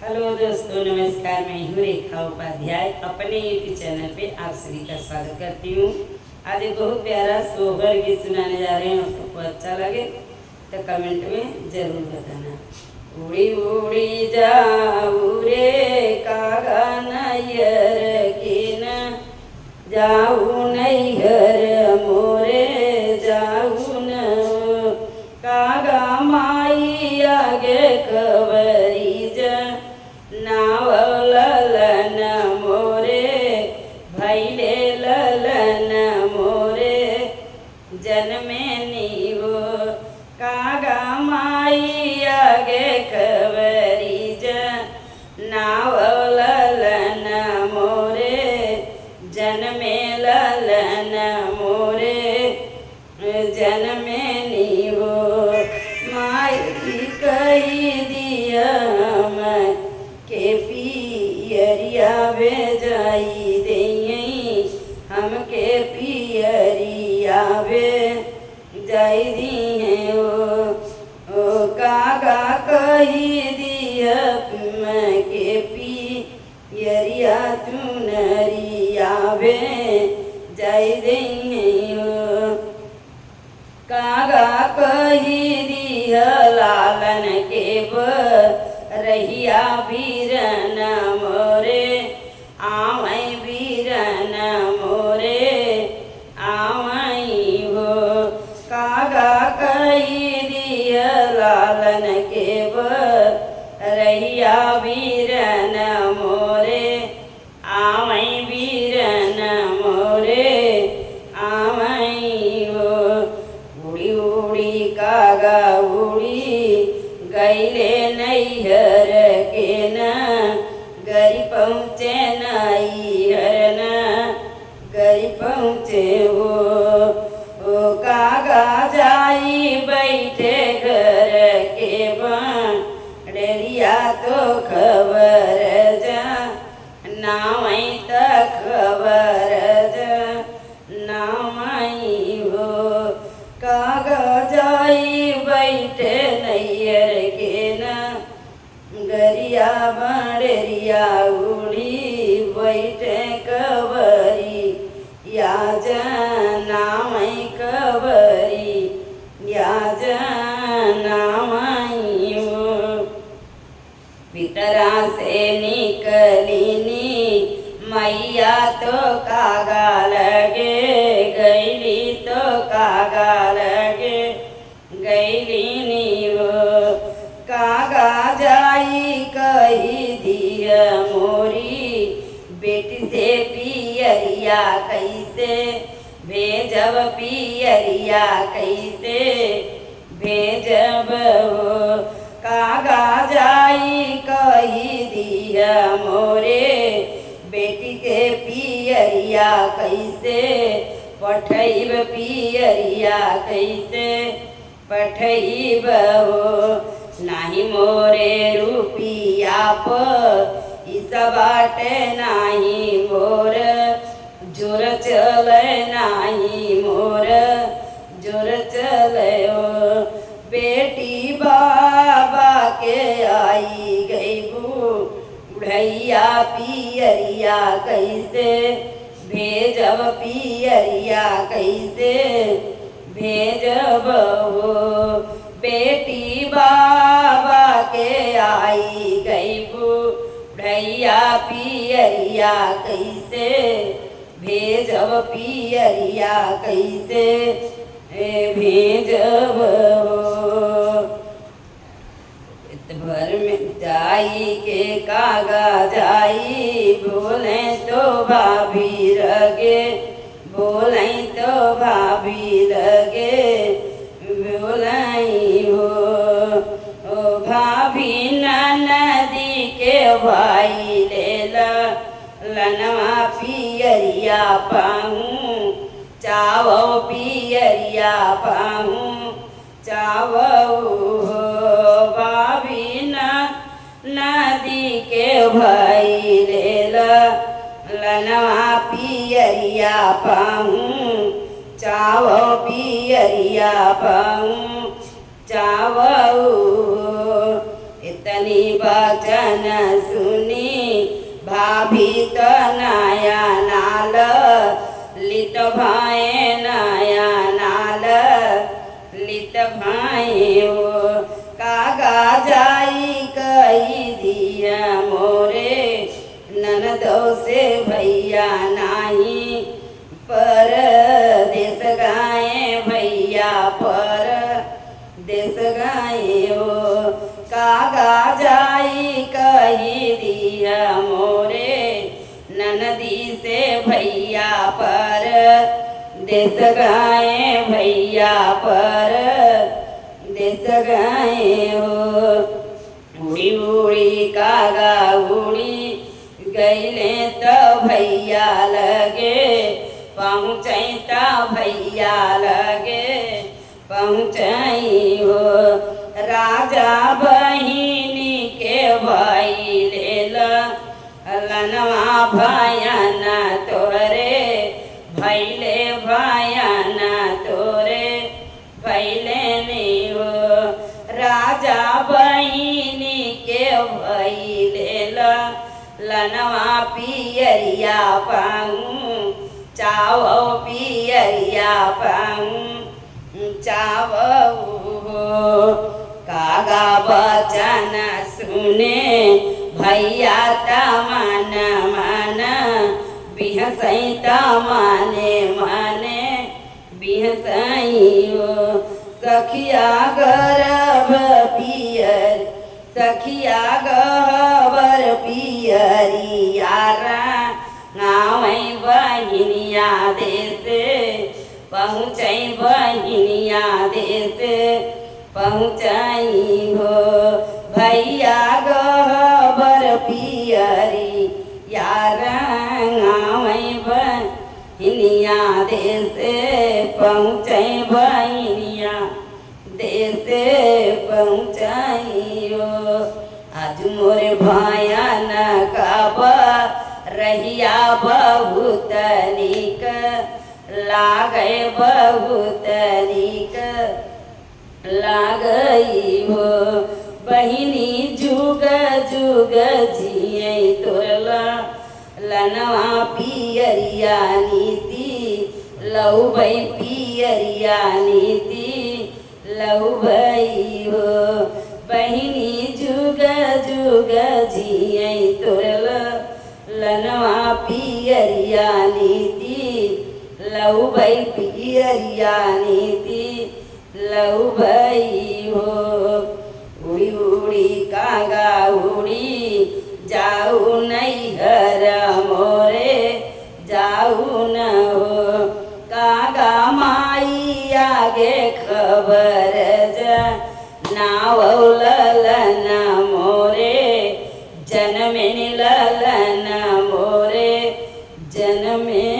Hello दोस्तों, नमस्कार। मैं हूँ रेखा उपाध्याय। अपने यूट्यूब चैनल पे आप सभी का स्वागत करती हूँ। आज एक बहुत प्यारा सोहर गीत सुनाने जा रहे हैं। सबको अच्छा लगे तो कमेंट में जरूर बताना। उड़ी उड़ी जाऊ रे कागा नैयर के न जाऊ नैहर मोरे जाऊ न कागा माई आगे खबरी नाव ललन मोरे भैले ललन मोरे जन्मे नीवो कागा माई आगे खबरी नाव ललन मोरे जन्मे ललन मोरे जन्मे नीवो माई कही दिया के पियरिया भेजाई दे हमके पियरिया भेजाई दिए ओ कागा कही दिया के पियरिया चुनरिया भेजाई दिए कागा कही दिया लालन के रहिया बीरन मोरे आवै बीरन मोरे आवै हो कागा कही दिया लालन के रहिया बीरन मोरे आवै बीरन मोरे आवै हो उड़ी उड़ी कागा उड़ी गैले नैहर के न गरी पहुँचे नैहर न गरी पहुँचे ओ कागा जाई बैठे घर के बड़िया तो खबर जा नावई त खबर जा नावई हो कागा जाई बैठे नैयर के न गरिया बड़रिया उड़ी बैठे कबरी या नामई कबरी या नामई भीतरा से निकलिनी मैया तो कागा लगे गैली तो कागा लगे गैली नीवो कागा जाई कही दिया मोरी बेटी से पियरिया कैसे भेजब पियरिया कैसे भेजब हो कागा जाई कही दिया मोरे बेटी के पियरिया कैसे पठैब पियरिया कैसे पठैब हो नाही मोरे रुपिया इस बाटे नाही मोर जोर चले नाही मोर जोर चले बेटी बाबा के आई गई बुढ़ैया पियरिया कैसे भेजब पियरिया कैसे भेजब हो बेटी बाबा के आई गई बुढ़ैया पियरिया कैसे भेजब पियरिया कैसे भेजब हो भर में जाई के कागा जाई बोले तो भाभी लगे बोले तो भाभी लगे बोलाई हो ओ भाभी नदी के भाई लेला लनवा पियरिया पाऊँ चावो पियरिया पाऊँ चावो भाभी नदी के भाई लेला लनवा पियरिया पाऊँ चावो पियरिया पाऊँ चावो बनी बचन सुनी भाभी त नया नाल लित भाए नया नाल लित भाए हो कागा जाई कही दिया मोरे ननदो से भैया नाही पर देश गाए भैया पर देश गाए हो कागा जाई कही दिया मोरे ननदी से भैया पर देश गाए भैया पर देश गाए हो उड़ी उड़ी कागा उड़ी गईले तो भैया लगे पहुँचता भैया लगे पहुँचाई हो राजा बहिनी के भाई लनवा भयाना तोरे भैले भयाना तोरे भैले नहीं हो राजा बहिनी के भैले लनवा पियरिया पाऊँ चाव पियरिया पाऊँ चाव कागा बचन सुने भैया तमन मन बिहसई तमने मने बिहसई हो सखिया गर्भ पियर सखिया गबर पियरी यारा गाँवई बहिनिया देश पहुँचई बहिनिया देश पहुँचाई हो भैया गबर पियरी यारा गाँवई बहिनिया देश पहुँचई बहिनिया देश पहुँचाई हो आज मोरे भैया न काबा रहिया बहुत निक लागे बहुत निक लागई हो बहिनी जुग जुग जिये तोरला लनवा पियरिया नीति लऊ भई पियरिया नीति लऊ भई हो बहिनी जुग जुग जिये तोरला लनवा पियरिया नीति लऊ भई पियरिया नीति लऊ भई हो उड़ी उड़ी कागा उड़ी जाऊ नैहर मोरे जाऊ न हो कागा माई आगे खबर जा नाव ललन मोरे जन्मे ललन मोरे जन्मे